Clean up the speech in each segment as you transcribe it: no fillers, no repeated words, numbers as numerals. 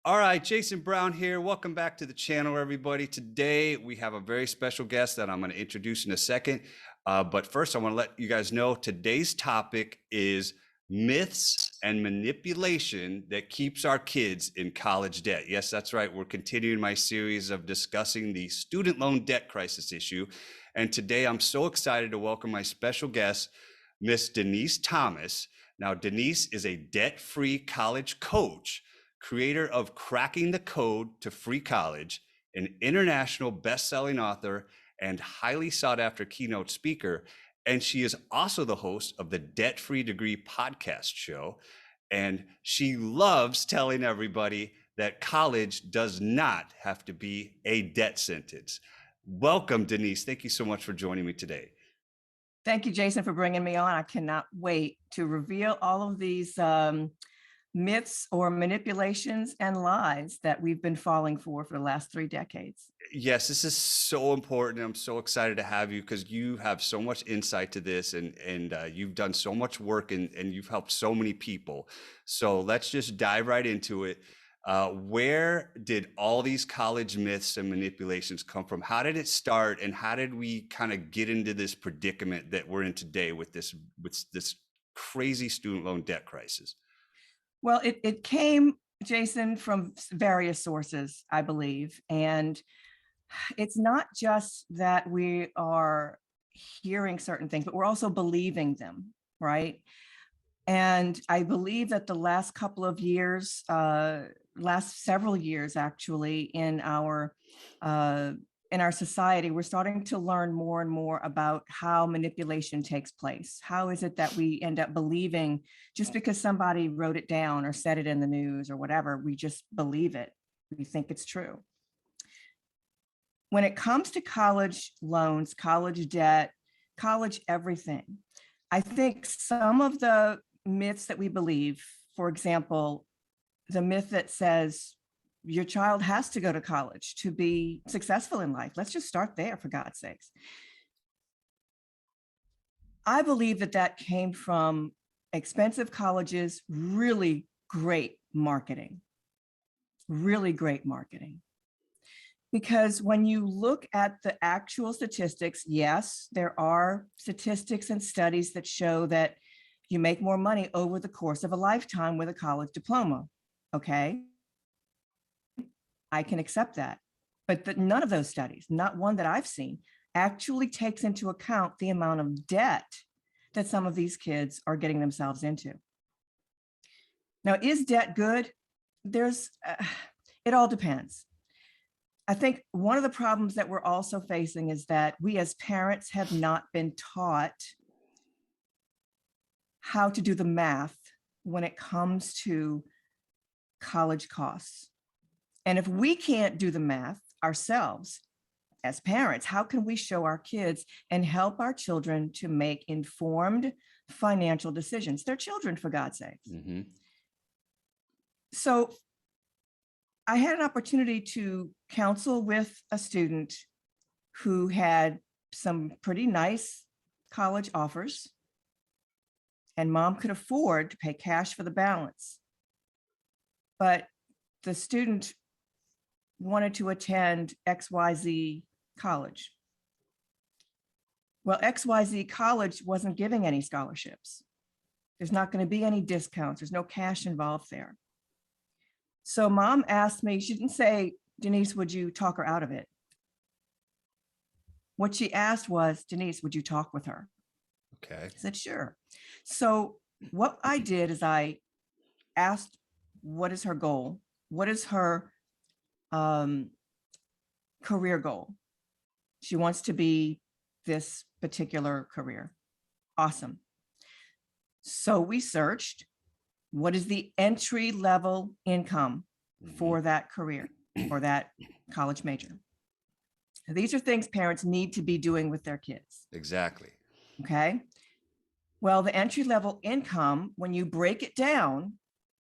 All right, Jason Brown here. Welcome back to the channel, everybody. Today, we have a very special guest that I'm going to introduce in a second. But first, I want to let you guys know today's topic is myths and manipulation that keeps our kids in college debt. Yes, that's right. We're continuing my series of discussing the student loan debt crisis issue. And today, I'm so excited to welcome my special guest, Miss Denise Thomas. Now, Denise is a debt-free college coach, creator of Cracking the Code to Free College, an international best-selling author, and highly sought-after keynote speaker. And she is also the host of the Debt Free Degree podcast show. And she loves telling everybody that college does not have to be a debt sentence. Welcome, Denise. Thank you so much for joining me today. Thank you, Jason, for bringing me on. I cannot wait to reveal all of these myths or manipulations and lies that we've been falling for the last 3 decades. Yes, this is so important. I'm so excited to have you because you have so much insight to this, and you've done so much work and you've helped so many people. So let's just dive right into it. Where did all these college myths and manipulations come from? How did it start, and how did we kind of get into this predicament that we're in today with this crazy student loan debt crisis? Well, it came, Jason, from various sources, I believe. And it's not just that we are hearing certain things, but we're also believing them, right? And I believe that the last couple of years, last several years actually, in our society, we're starting to learn more and more about how manipulation takes place. How is it that we end up believing just because somebody wrote it down or said it in the news or whatever, we just believe it. We think it's true. When it comes to college loans, college debt, college everything, I think some of the myths that we believe, for example, the myth that says your child has to go to college to be successful in life. Let's just start there, for God's sakes. I believe that came from expensive colleges, really great marketing. Because when you look at the actual statistics, yes, there are statistics and studies that show that you make more money over the course of a lifetime with a college diploma. Okay, I can accept that. But none of those studies, not one that I've seen, actually takes into account the amount of debt that some of these kids are getting themselves into. Now, is debt good? It all depends. I think one of the problems that we're also facing is that we as parents have not been taught how to do the math when it comes to college costs. And if we can't do the math ourselves as parents, how can we show our kids and help our children to make informed financial decisions? They're children, for God's sakes. Mm-hmm. So I had an opportunity to counsel with a student who had some pretty nice college offers, and mom could afford to pay cash for the balance. But the student wanted to attend XYZ college. Well, XYZ college wasn't giving any scholarships. There's not going to be any discounts. There's no cash involved there. So mom asked me, she didn't say, Denise, would you talk her out of it? What she asked was, Denise, would you talk with her? Okay. I said, sure. So what I did is I asked, what is her goal? What is her career goal? She wants to be this particular career. Awesome. So we searched, what is the entry level income for that career or that college major? These are things parents need to be doing with their kids. Exactly. Okay. Well, the entry level income, when you break it down,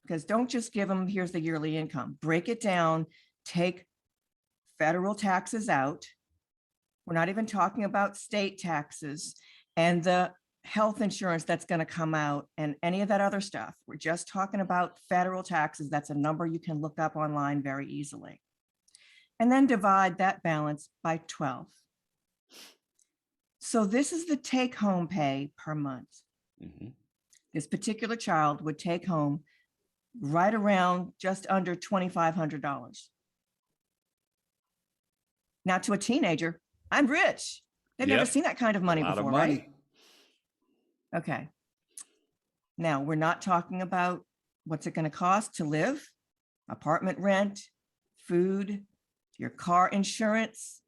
because don't just give them, here's the yearly income, break it down, take federal taxes out. We're not even talking about state taxes and the health insurance that's going to come out and any of that other stuff. We're just talking about federal taxes. That's a number you can look up online very easily. And then divide that balance by 12. So this is the take-home pay per month. Mm-hmm. This particular child would take home right around just under $2,500. Now, to a teenager, I'm rich. They've never Yep. seen that kind of money A lot before, of right? money. Okay. Now, we're not talking about what's it going to cost to live, apartment rent, food, your car insurance,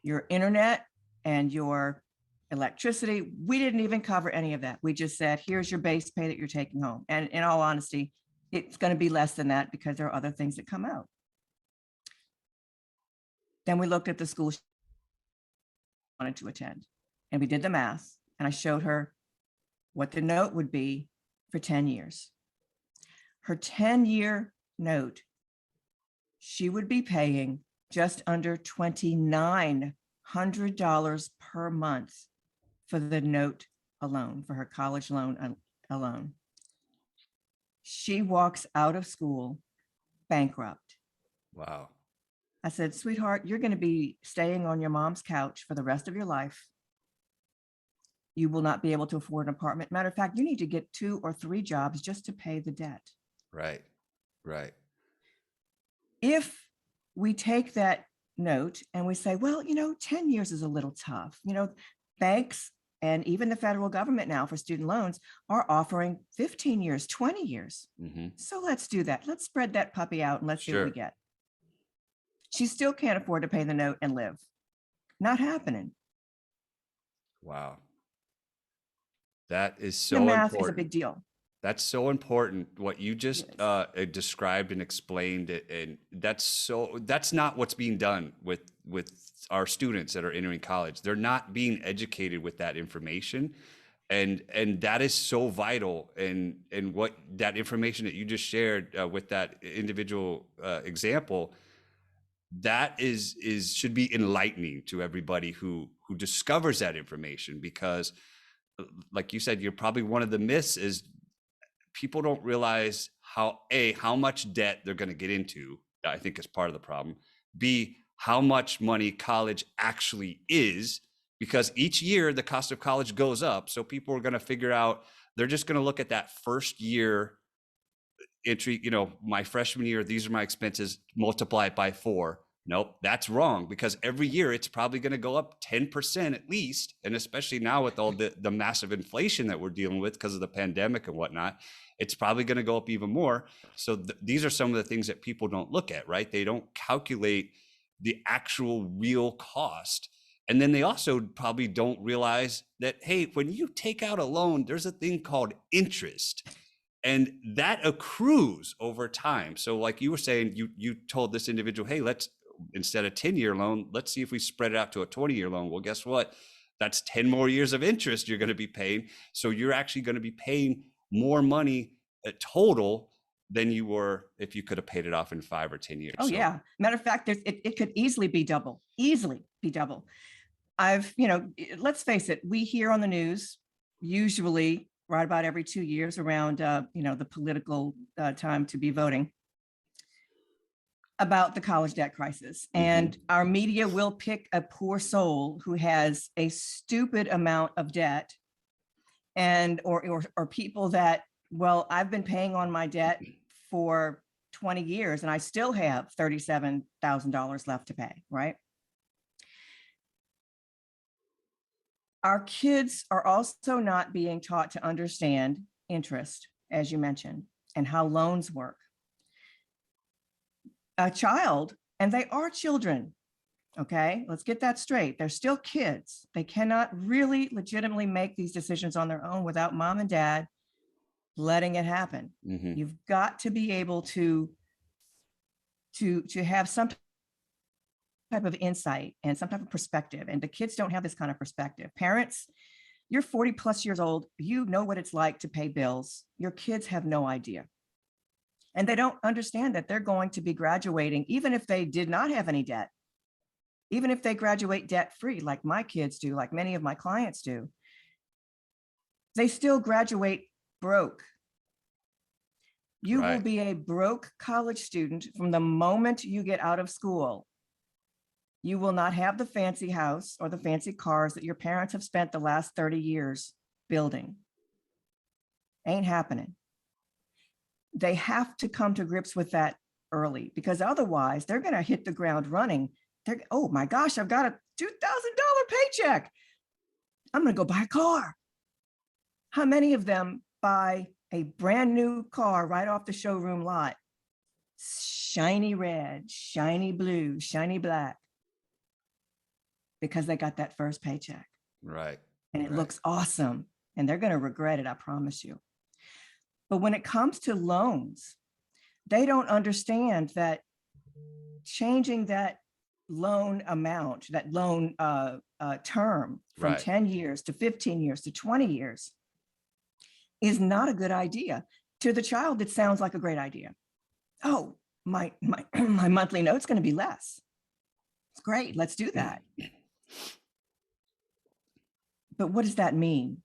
your internet, and your electricity. We didn't even cover any of that. We just said, here's your base pay that you're taking home. And in all honesty, it's going to be less than that because there are other things that come out. Then we looked at the school she wanted to attend, and we did the math, and I showed her what the note would be for 10 years. Her 10-year note, she would be paying just under $2,900 per month for the note alone, for her college loan alone. She walks out of school bankrupt. Wow. I said, sweetheart, you're going to be staying on your mom's couch for the rest of your life. You will not be able to afford an apartment. Matter of fact, you need to get 2 or 3 jobs just to pay the debt. Right. Right. If we take that note and we say, well, 10 years is a little tough. Banks and even the federal government now for student loans are offering 15 years, 20 years. Mm-hmm. So let's do that. Let's spread that puppy out and let's see what we Sure. get. She still can't afford to pay the note and live. Not happening. Wow. That is The so math is a important. big deal. That's so important. What you just Yes. described and explained it, and that's not what's being done with our students that are entering college. They're not being educated with that information, and that is so vital. And what that information that you just shared with that individual example, that is should be enlightening to everybody who discovers that information, because like you said, you're probably one of the myths is people don't realize how much debt they're going to get into. I think is part of the problem. B, how much money college actually is, because each year the cost of college goes up. So people are going to figure out, they're just going to look at that first year entry, my freshman year, these are my expenses, multiply it by 4. Nope, that's wrong, because every year it's probably going to go up 10% at least. And especially now with all the massive inflation that we're dealing with because of the pandemic and whatnot, it's probably going to go up even more. So these are some of the things that people don't look at, right? They don't calculate the actual real cost. And then they also probably don't realize that, hey, when you take out a loan, there's a thing called interest. And that accrues over time. So like you were saying, you told this individual, hey, let's, instead of 10-year loan, let's see if we spread it out to a 20-year loan. Well, guess what? That's 10 more years of interest you're going to be paying. So you're actually going to be paying more money total than you were if you could have paid it off in 5 or 10 years. Oh, so, yeah. Matter of fact, it could easily be double. Let's face it, we hear on the news, usually right about every 2 years around, the political time to be voting, about the college debt crisis. And our media will pick a poor soul who has a stupid amount of debt, and or people that, well, I've been paying on my debt for 20 years and I still have $37,000 left to pay, right? Our kids are also not being taught to understand interest, as you mentioned, and how loans work. A child, and they are children, okay? Let's get that straight. They're still kids. They cannot really legitimately make these decisions on their own without mom and dad letting it happen. You've got to be able to have some type of insight and some type of perspective. And the kids don't have this kind of perspective. Parents, you're 40 plus years old. You know what it's like to pay bills. Your kids have no idea. And they don't understand that they're going to be graduating, even if they did not have any debt, even if they graduate debt free, like my kids do, like many of my clients do. They still graduate broke. You will Right. be a broke college student from the moment you get out of school. You will not have the fancy house or the fancy cars that your parents have spent the last 30 years building. Ain't happening. They have to come to grips with that early, because otherwise they're going to hit the ground running. They're, oh my gosh, I've got a $2,000 paycheck. I'm going to go buy a car. How many of them buy a brand new car right off the showroom lot? Shiny red, shiny blue, shiny black, because they got that first paycheck Right. and it Right. looks awesome, and they're going to regret it, I promise you. But when it comes to loans, they don't understand that changing that loan amount, that loan term from Right. 10 years to 15 years to 20 years is not a good idea. To the child, it sounds like a great idea. Oh, my my monthly note's going to be less. It's great. Let's do that. But what does that mean?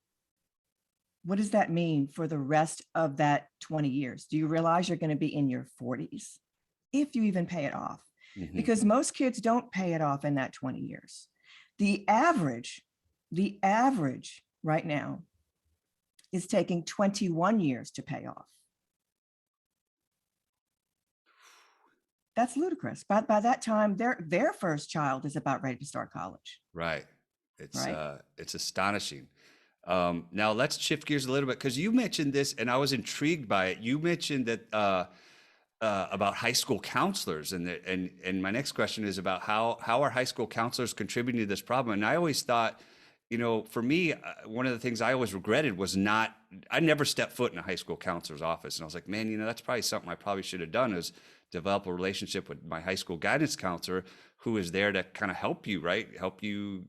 What does that mean for the rest of that 20 years? Do you realize you're going to be in your 40s if you even pay it off? Mhm. Because most kids don't pay it off in that 20 years. The average right now is taking 21 years to pay off. That's ludicrous. By that time, their first child is about ready to start college. Right. Right. It's astonishing. Now let's shift gears a little bit, because you mentioned this and I was intrigued by it. You mentioned that about high school counselors, and my next question is about how are high school counselors contributing to this problem? And I always thought, for me, one of the things I always regretted was I never stepped foot in a high school counselor's office, and I was like, man, that's probably something I probably should have done, is develop a relationship with my high school guidance counselor, who is there to kind of help you, right? Help you,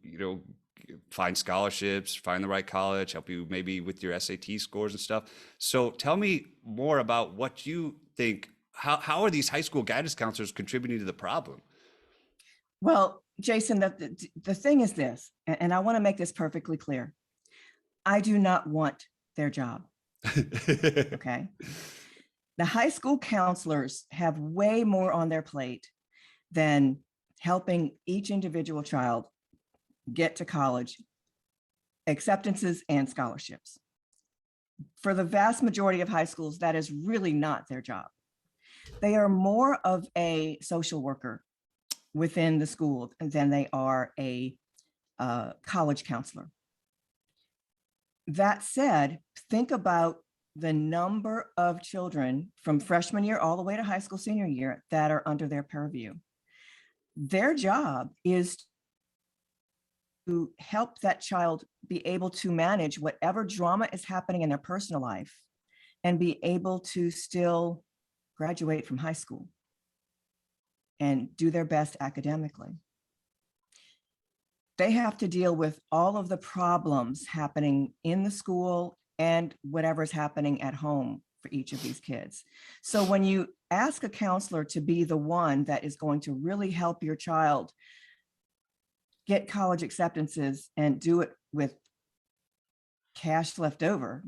find scholarships, find the right college, help you maybe with your SAT scores and stuff. So tell me more about what you think. How are these high school guidance counselors contributing to the problem? Well, Jason, the thing is this, and I want to make this perfectly clear. I do not want their job. Okay. The high school counselors have way more on their plate than helping each individual child get to college, acceptances and scholarships. For the vast majority of high schools, that is really not their job. They are more of a social worker within the school than they are a college counselor. That said, think about the number of children from freshman year all the way to high school senior year that are under their purview. Their job is to help that child be able to manage whatever drama is happening in their personal life and be able to still graduate from high school and do their best academically. They have to deal with all of the problems happening in the school and whatever's happening at home for each of these kids. So when you ask a counselor to be the one that is going to really help your child get college acceptances and do it with cash left over,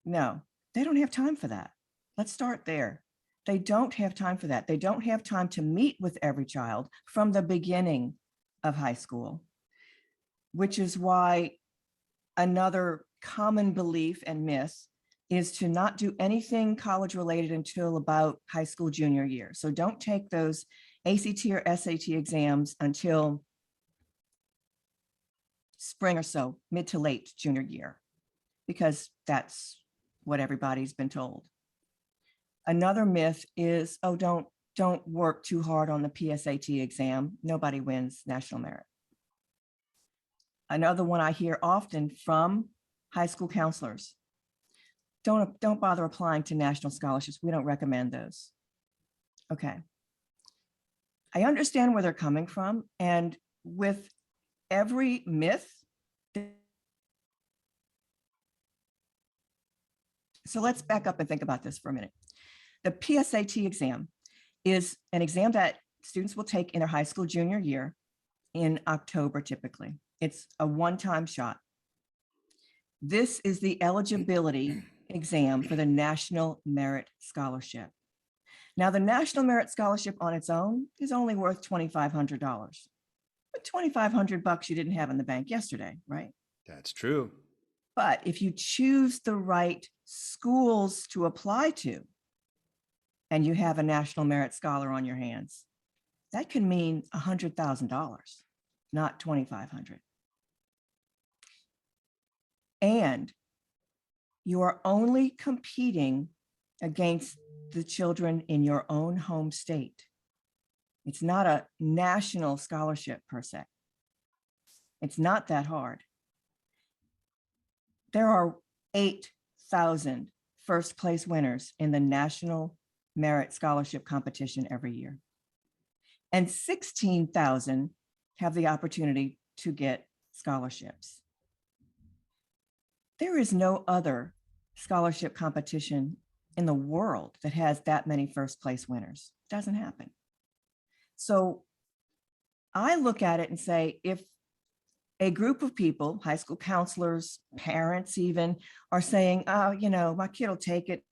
no, they don't have time for that. Let's start there. They don't have time for that. They don't have time to meet with every child from the beginning of high school, which is why another common belief and myth is to not do anything college related until about high school junior year. So don't take those ACT or SAT exams until spring or so, mid to late junior year, because that's what everybody's been told. Another myth is, oh, don't work too hard on the PSAT exam. Nobody wins national merit. Another one I hear often from high school counselors: don't bother applying to national scholarships. We don't recommend those. Okay. I understand where they're coming from. And with every myth, so let's back up and think about this for a minute. The PSAT exam is an exam that students will take in their high school junior year in October, typically. It's a one-time shot. This is the eligibility exam for the National Merit Scholarship. Now, the National Merit Scholarship on its own is only worth $2,500. But $2,500 you didn't have in the bank yesterday, right? That's true. But if you choose the right schools to apply to, and you have a National Merit Scholar on your hands, that can mean $100,000, not $2,500. And you are only competing against the children in your own home state. It's not a national scholarship per se. It's not that hard. There are 8,000 first place winners in the National Merit Scholarship competition every year. And 16,000 have the opportunity to get scholarships. There is no other scholarship competition in the world that has that many first place winners. It doesn't happen. So I look at it and say, if a group of people, high school counselors, parents even, are saying, oh, you know, my kid will take it.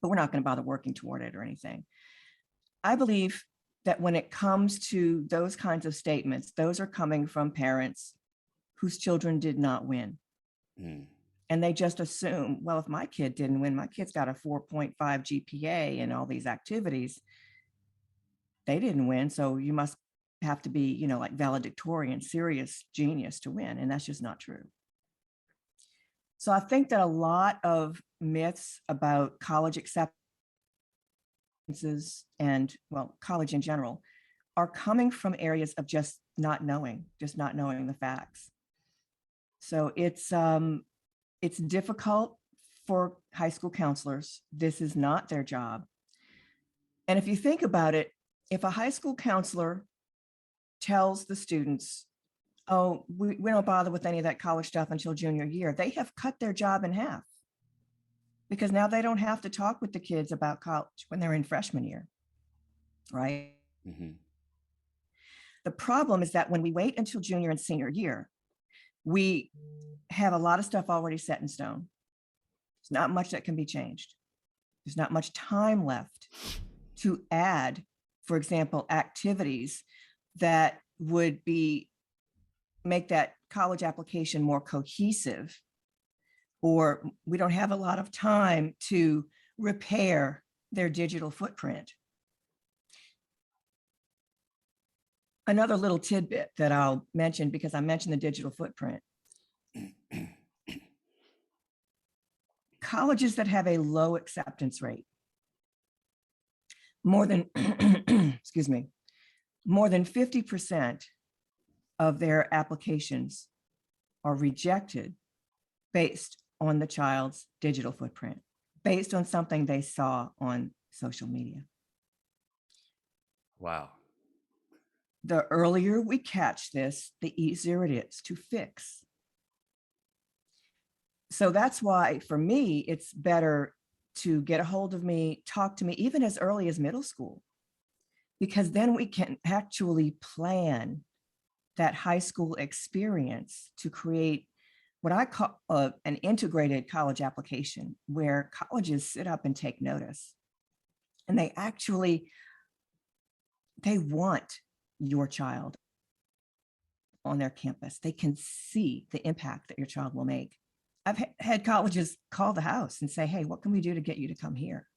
But we're not going to bother working toward it or anything. I believe that when it comes to those kinds of statements, those are coming from parents whose children did not win. And they just assume, well, if my kid didn't win, my kid's got a 4.5 GPA and all these activities, they didn't win. So you must have to be, you know, like valedictorian, serious genius to win. And that's just not true. So I think that a lot of myths about college acceptances and, well, college in general are coming from areas of just not knowing the facts. So it's difficult for high school counselors. This is not their job. And if you think about it, if a high school counselor tells the students, oh, we don't bother with any of that college stuff until junior year, they have cut their job in half, because now they don't have to talk with the kids about college when they're in freshman year, right? Mm-hmm. The problem is that when we wait until junior and senior year, we have a lot of stuff already set in stone. There's not much that can be changed. There's not much time left to add, for example, activities that would make that college application more cohesive, or we don't have a lot of time to repair their digital footprint. Another little tidbit that I'll mention, because I mentioned the digital footprint. Colleges that have a low acceptance rate, more than, excuse me, more than 50% of their applications are rejected based on the child's digital footprint, based on something they saw on social media. Wow. The earlier we catch this, the easier it is to fix. So that's why, for me, it's better to get a hold of me, talk to me, even as early as middle school, because then we can actually plan that high school experience to create what I call an integrated college application, where colleges sit up and take notice. And they want your child on their campus. They can see the impact that your child will make. I've had colleges call the house and say, hey, what can we do to get you to come here?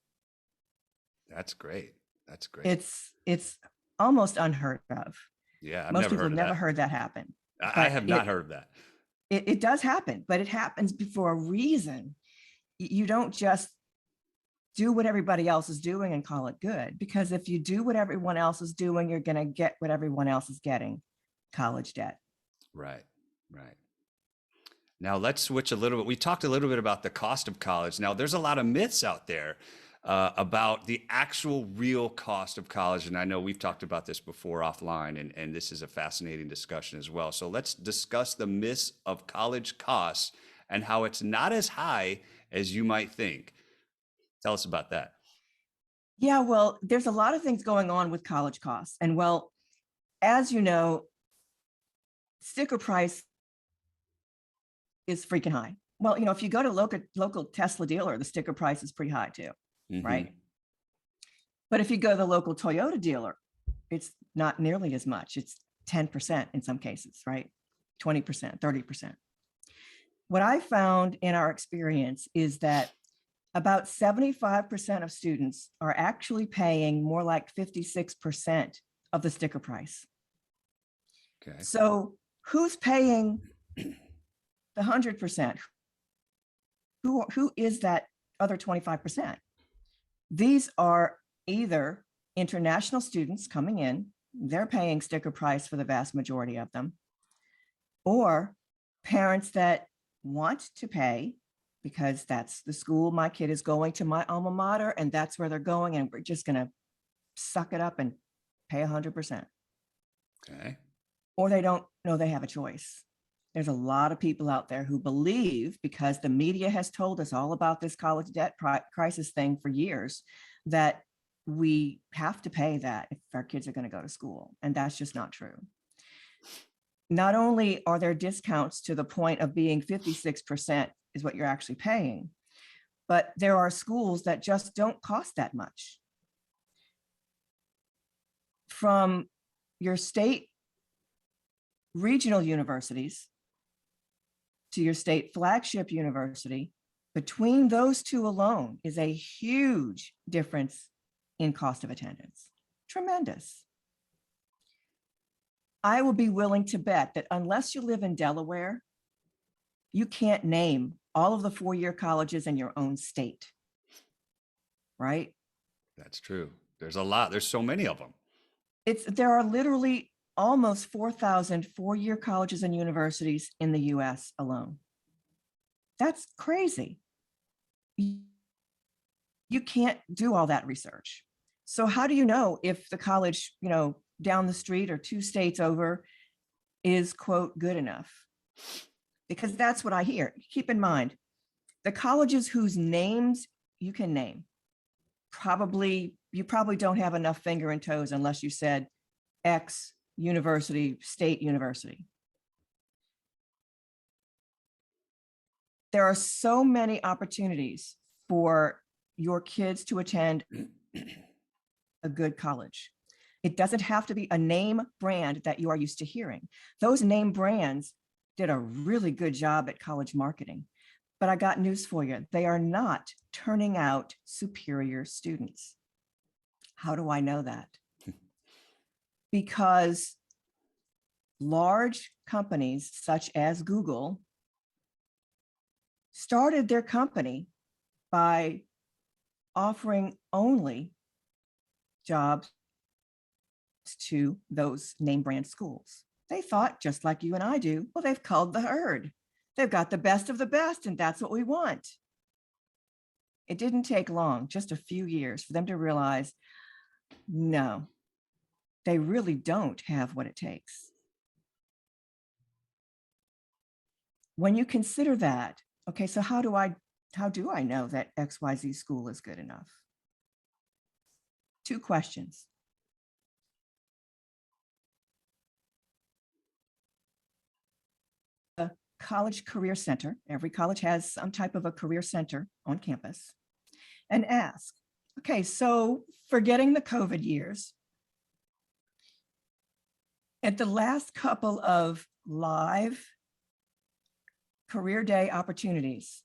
That's great. That's great. It's almost unheard of. Yeah, I've Most never people heard of never that. heard that happen. I have not heard of that. It does happen, but it happens for a reason. You don't just do what everybody else is doing and call it good, because if you do what everyone else is doing, you're going to get what everyone else is getting: college debt. Right, right. Now let's switch a little bit. We talked a little bit about the cost of college. Now there's a lot of myths out there about the actual real cost of college. And I know we've talked about this before offline, and this is a fascinating discussion as well. So let's discuss the myths of college costs and how it's not as high as you might think. Tell us about that. Yeah, well, there's a lot of things going on with college costs. And well, as you know, sticker price is freaking high. Well, if you go to local Tesla dealer, the sticker price is pretty high too, right? But if you go to the local Toyota dealer, it's not nearly as much. It's 10% in some cases, right? 20%, 30%. What I found in our experience is that about 75% of students are actually paying more like 56% of the sticker price. Okay. So who's paying the 100%? Who is that other 25%? These are either international students coming in, they're paying sticker price for the vast majority of them, or parents that want to pay because that's the school my kid is going to, my alma mater, and that's where they're going, and we're just going to suck it up and pay 100%. Okay. Or they don't know they have a choice. There's a lot of people out there who believe, because the media has told us all about this college debt crisis thing for years, that we have to pay that if our kids are going to go to school. And that's just not true. Not only are there discounts to the point of being 56% is what you're actually paying, but there are schools that just don't cost that much. From your state regional universities to your state flagship university, between those two alone is a huge difference in cost of attendance. Tremendous. I will be willing to bet that unless you live in Delaware, you can't name all of the four-year colleges in your own state, right? That's true. There's a lot. There's so many of them. There are literally almost 4,000 four-year colleges and universities in the US alone. That's crazy. You can't do all that research. So how do you know if the college, down the street or two states over is, quote, good enough? Because that's what I hear. Keep in mind, the colleges whose names you can name, you probably don't have enough finger and toes unless you said X university, state university. There are so many opportunities for your kids to attend a good college. It doesn't have to be a name brand that you are used to hearing. Those name brands did a really good job at college marketing. But I got news for you. They are not turning out superior students. How do I know that? Because large companies such as Google started their company by offering only jobs to those name brand schools. They thought, just like you and I do, well, they've culled the herd. They've got the best of the best, and that's what we want. It didn't take long, just a few years, for them to realize, no, they really don't have what it takes. When you consider that, okay, so how do I know that XYZ school is good enough? Two questions. The college career center, every college has some type of a career center on campus, and ask, okay, so forgetting the COVID years, at the last couple of live career day opportunities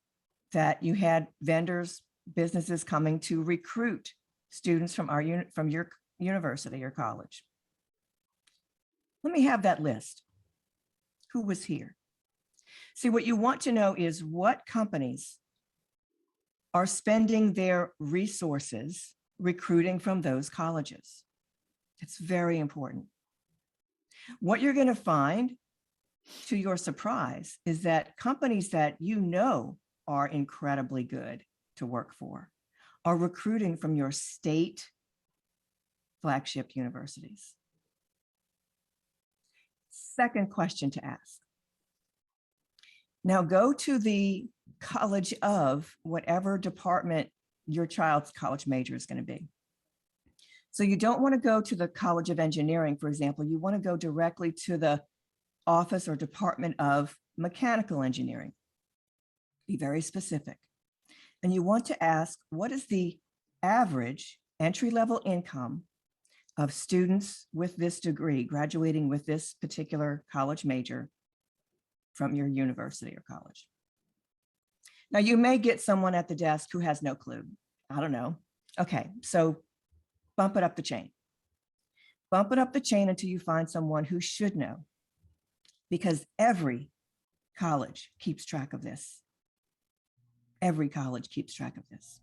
that you had vendors, businesses coming to recruit students from your university or college, let me have that list. Who was here? See, what you want to know is what companies are spending their resources recruiting from those colleges. It's very important. What you're going to find, to your surprise, is that companies that you know are incredibly good to work for are recruiting from your state flagship universities. Second question to ask. Now go to the college of whatever department your child's college major is going to be. So you don't want to go to the College of Engineering, for example. You want to go directly to the Office or Department of Mechanical Engineering. Be very specific. And you want to ask, what is the average entry-level income of students with this degree, graduating with this particular college major from your university or college? Now, you may get someone at the desk who has no clue. I don't know. Okay, so bump it up the chain. Bump it up the chain until you find someone who should know, because every college keeps track of this. Every college keeps track of this.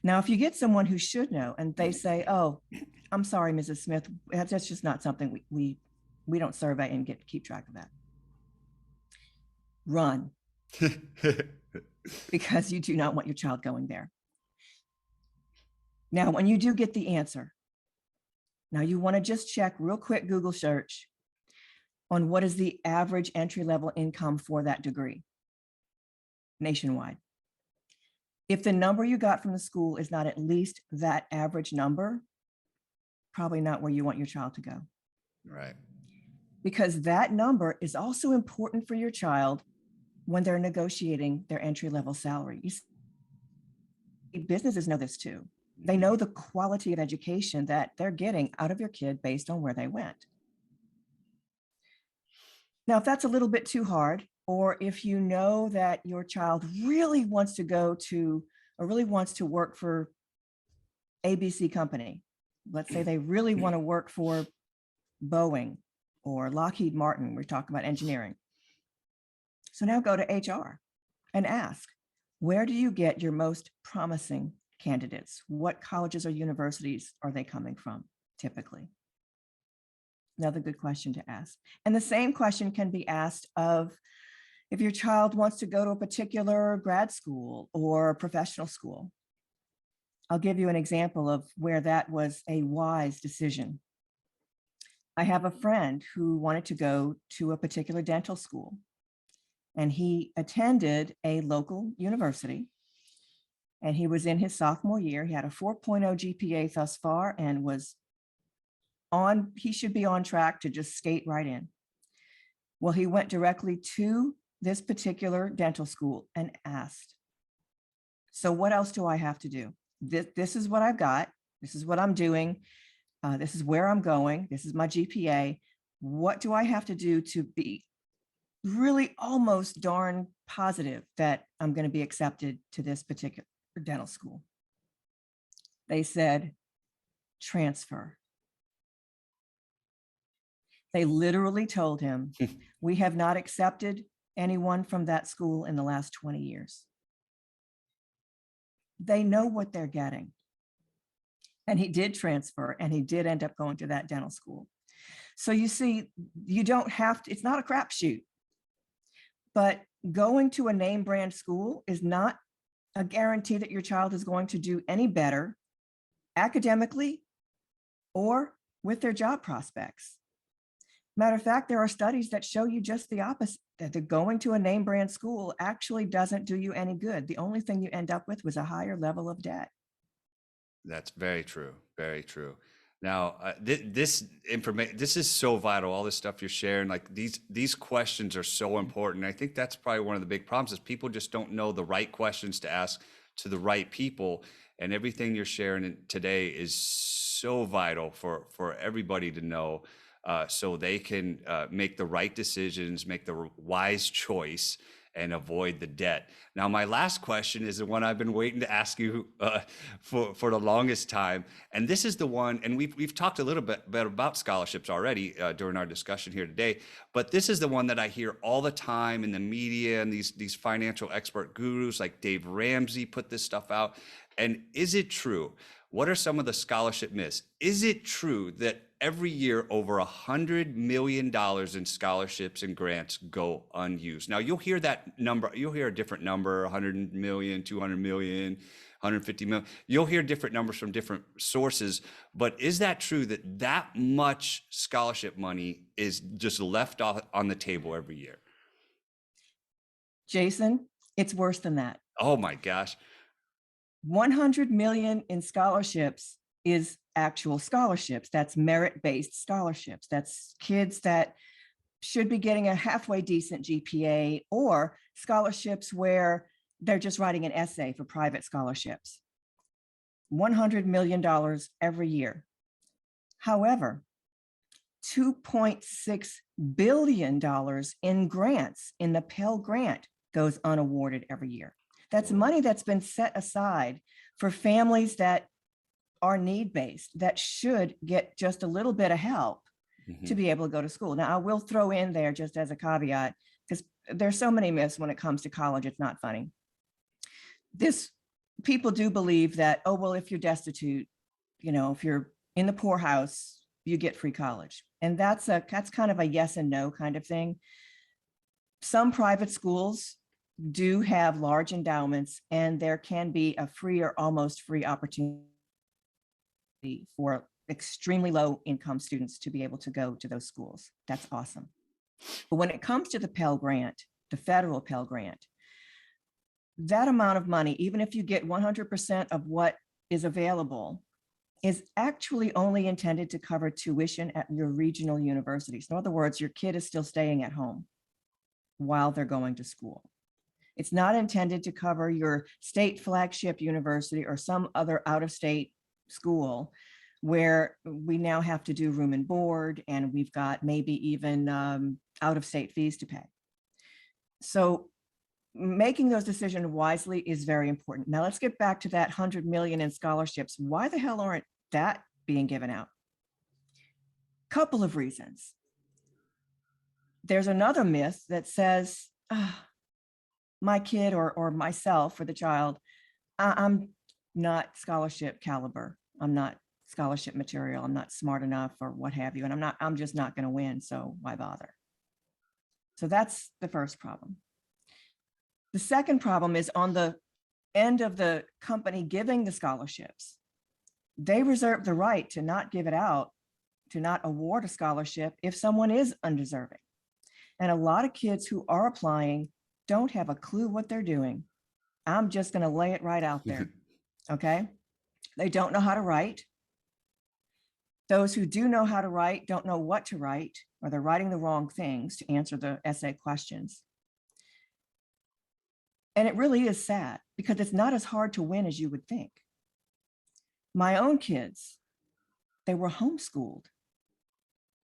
Now, if you get someone who should know and they say, oh, I'm sorry, Mrs. Smith, that's just not something we don't survey and keep track of that. Run. Because you do not want your child going there. Now, when you do get the answer, now you want to just check real quick Google search on what is the average entry-level income for that degree nationwide. If the number you got from the school is not at least that average number, probably not where you want your child to go. Right. Because that number is also important for your child when they're negotiating their entry-level salary. You see, businesses know this too. They know the quality of education that they're getting out of your kid based on where they went. Now, if that's a little bit too hard, or if you know that your child really wants to go to or really wants to work for ABC company, let's say they really want to work for Boeing or Lockheed Martin, we're talking about engineering. So now go to HR and ask, where do you get your most promising candidates? What colleges or universities are they coming from typically? Another good question to ask. And the same question can be asked of if your child wants to go to a particular grad school or professional school. I'll give you an example of where that was a wise decision. I have a friend who wanted to go to a particular dental school, and he attended a local university, and he was in his sophomore year. He had a 4.0 GPA thus far and he should be on track to just skate right in. Well, he went directly to this particular dental school and asked, so what else do I have to do? This is what I've got. This is what I'm doing. This is where I'm going. This is my GPA. What do I have to do to be really almost darn positive that I'm going to be accepted to this particular dental school? They said, transfer. They literally told him, we have not accepted anyone from that school in the last 20 years. They know what they're getting. And he did transfer, and he did end up going to that dental school. So you see, you don't have to, it's not a crapshoot, but going to a name brand school is not a guarantee that your child is going to do any better academically or with their job prospects. Matter of fact, there are studies that show you just the opposite, that going to a name brand school actually doesn't do you any good. The only thing you end up with was a higher level of debt. That's very true. Very true. Now, this information, this is so vital. All this stuff you're sharing, like these questions are so important. I think that's probably one of the big problems is people just don't know the right questions to ask to the right people. And everything you're sharing today is so vital for everybody to know, so they can make the right decisions, make the wise choice, and avoid the debt. Now, my last question is the one I've been waiting to ask you for the longest time, and this is the one. And we've talked a little bit about scholarships already during our discussion here today, but this is the one that I hear all the time in the media and these financial expert gurus like Dave Ramsey put this stuff out. And is it true? What are some of the scholarship myths? Is it true that every year over $100 million in scholarships and grants go unused? Now, you'll hear that number, you'll hear a different number, 100 million, 200 million, 150 million. You'll hear different numbers from different sources, but is that true that that much scholarship money is just left off on the table every year? Jason, it's worse than that. Oh my gosh. 100 million in scholarships is actual scholarships. That's merit-based scholarships. That's kids that should be getting a halfway decent GPA, or scholarships where they're just writing an essay for private scholarships. $100 million every year. However, $2.6 billion in grants in the Pell Grant goes unawarded every year. That's money that's been set aside for families that are need-based, that should get just a little bit of help to be able to go to school. Now, I will throw in there, just as a caveat, because there's so many myths when it comes to college, it's not funny. People do believe that, oh, well, if you're destitute, if you're in the poorhouse, you get free college. And that's kind of a yes and no kind of thing. Some private schools do have large endowments, and there can be a free or almost free opportunity for extremely low income students to be able to go to those schools. That's awesome. But when it comes to the Pell Grant, the federal Pell Grant, that amount of money, even if you get 100% of what is available, is actually only intended to cover tuition at your regional universities. In other words, your kid is still staying at home while they're going to school. It's not intended to cover your state flagship university or some other out-of-state school where we now have to do room and board, and we've got maybe even out-of-state fees to pay. So making those decisions wisely is very important. Now let's get back to that 100 million in scholarships. Why the hell aren't that being given out? Couple of reasons. There's another myth that says, my kid or myself or the child, I'm not scholarship caliber. I'm not scholarship material. I'm not smart enough or what have you. And I'm just not going to win. So why bother? So that's the first problem. The second problem is on the end of the company giving the scholarships. They reserve the right to not give it out, to not award a scholarship if someone is undeserving. And a lot of kids who are applying don't have a clue what they're doing. I'm just going to lay it right out there. Okay. They don't know how to write. Those who do know how to write don't know what to write, or they're writing the wrong things to answer the essay questions. And it really is sad because it's not as hard to win as you would think. My own kids, they were homeschooled.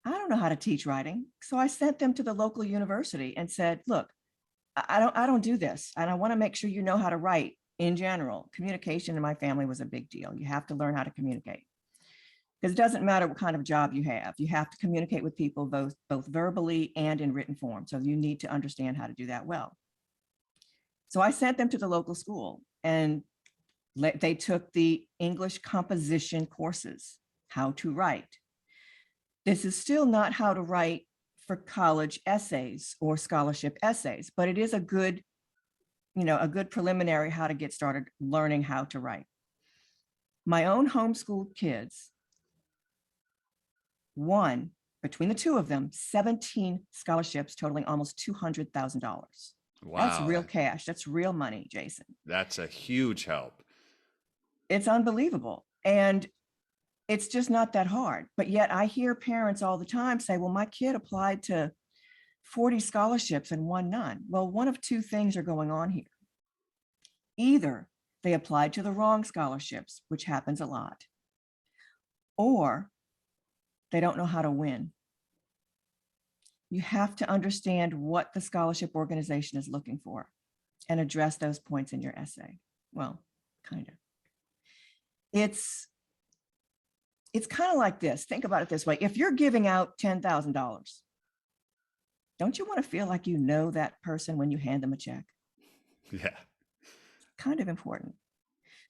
I don't know how to teach writing. So I sent them to the local university and said, look, I don't do this. And I want to make sure you know how to write in general. Communication in my family was a big deal. You have to learn how to communicate. Because it doesn't matter what kind of job you have. You have to communicate with people both verbally and in written form. So you need to understand how to do that well. So I sent them to the local school, and they took the English composition courses, how to write. This is still not how to write for college essays or scholarship essays, but it is a good preliminary how to get started learning how to write. My own homeschooled kids won, between the two of them, 17 scholarships totaling almost $200,000. Wow. That's real cash. That's real money, Jason. That's a huge help. It's unbelievable. And it's just not that hard. But yet I hear parents all the time say, well, my kid applied to 40 scholarships and won none. Well, one of two things are going on here. Either they applied to the wrong scholarships, which happens a lot, or they don't know how to win. You have to understand what the scholarship organization is looking for and address those points in your essay. Well, kind of. It's kind of like this. Think about it this way. If you're giving out $10,000, don't you want to feel like you know that person when you hand them a check? Yeah. Kind of important.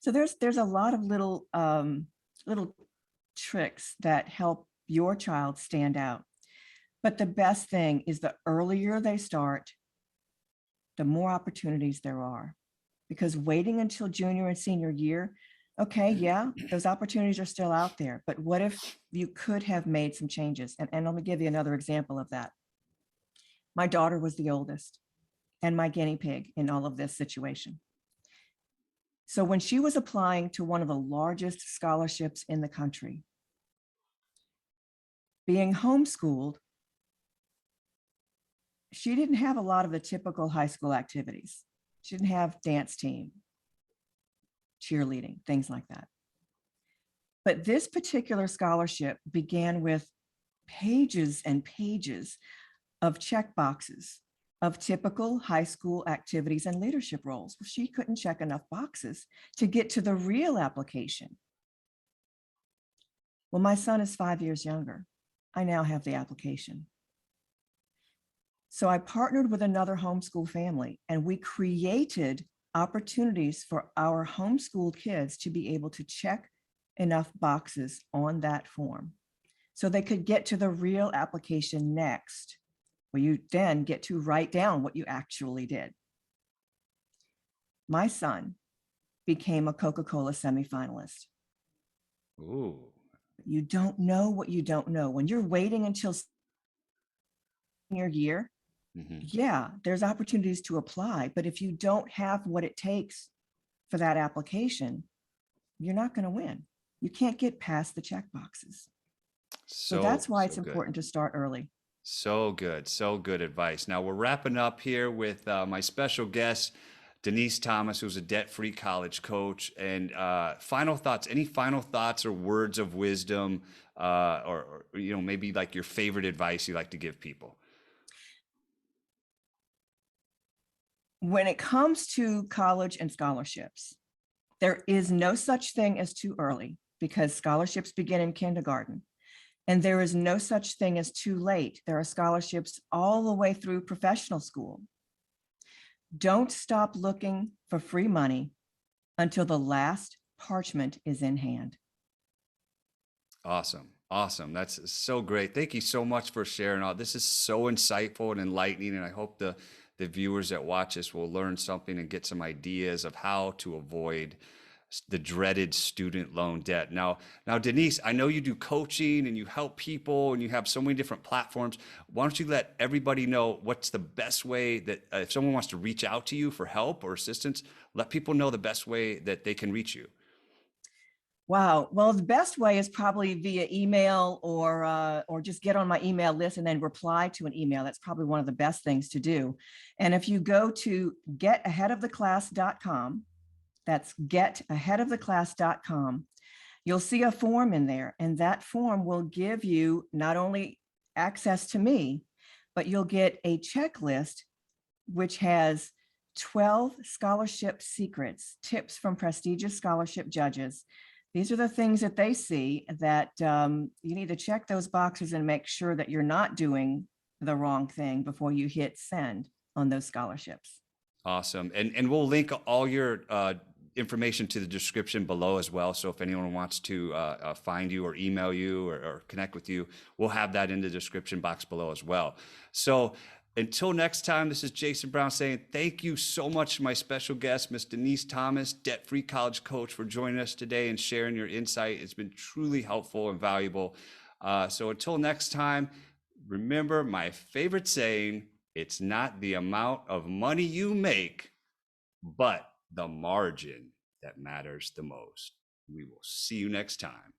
So there's a lot of little tricks that help your child stand out. But the best thing is the earlier they start, the more opportunities there are. Because waiting until junior and senior year, okay, yeah, those opportunities are still out there. But what if you could have made some changes? And let me give you another example of that. My daughter was the oldest and my guinea pig in all of this situation. So when she was applying to one of the largest scholarships in the country, being homeschooled, she didn't have a lot of the typical high school activities. She didn't have dance team, cheerleading, things like that. But this particular scholarship began with pages and pages of check boxes of typical high school activities and leadership roles. Well, she couldn't check enough boxes to get to the real application. Well, my son is 5 years younger. I now have the application. So I partnered with another homeschool family, and we created opportunities for our homeschooled kids to be able to check enough boxes on that form so they could get to the real application next, where you then get to write down what you actually did. My son became a Coca-Cola semifinalist. Ooh. You don't know what you don't know. When you're waiting until senior year, yeah, there's opportunities to apply, but if you don't have what it takes for that application, you're not going to win. You can't get past the check boxes. So that's why it's important to start early. So good. So good advice. Now we're wrapping up here with my special guest, Denise Thomas, who's a debt-free college coach. And final thoughts, any final thoughts or words of wisdom, or maybe like your favorite advice you like to give people? When it comes to college and scholarships, there is no such thing as too early because scholarships begin in kindergarten. And there is no such thing as too late. There are scholarships all the way through professional school. Don't stop looking for free money until the last parchment is in hand. Awesome. Awesome. That's so great. Thank you so much for sharing all. This is so insightful and enlightening. And I hope the viewers that watch this will learn something and get some ideas of how to avoid the dreaded student loan debt. Now, Denise, I know you do coaching and you help people and you have so many different platforms. Why don't you let everybody know what's the best way that if someone wants to reach out to you for help or assistance, let people know the best way that they can reach you. Wow. Well, the best way is probably via email or just get on my email list and then reply to an email. That's probably one of the best things to do. And if you go to getaheadoftheclass.com, that's getaheadoftheclass.com, you'll see a form in there, and that form will give you not only access to me, but you'll get a checklist which has 12 scholarship secrets, tips from prestigious scholarship judges. These are the things that they see that you need to check those boxes and make sure that you're not doing the wrong thing before you hit send on those scholarships. Awesome. And we'll link all your information to the description below as well. So if anyone wants to find you or email you or connect with you, we'll have that in the description box below as well. So until next time, this is Jason Brown saying thank you so much to my special guest, Miss Denise Thomas, debt-free college coach, for joining us today and sharing your insight. It's been truly helpful and valuable. So until next time, remember my favorite saying, it's not the amount of money you make, but the margin that matters the most. We will see you next time.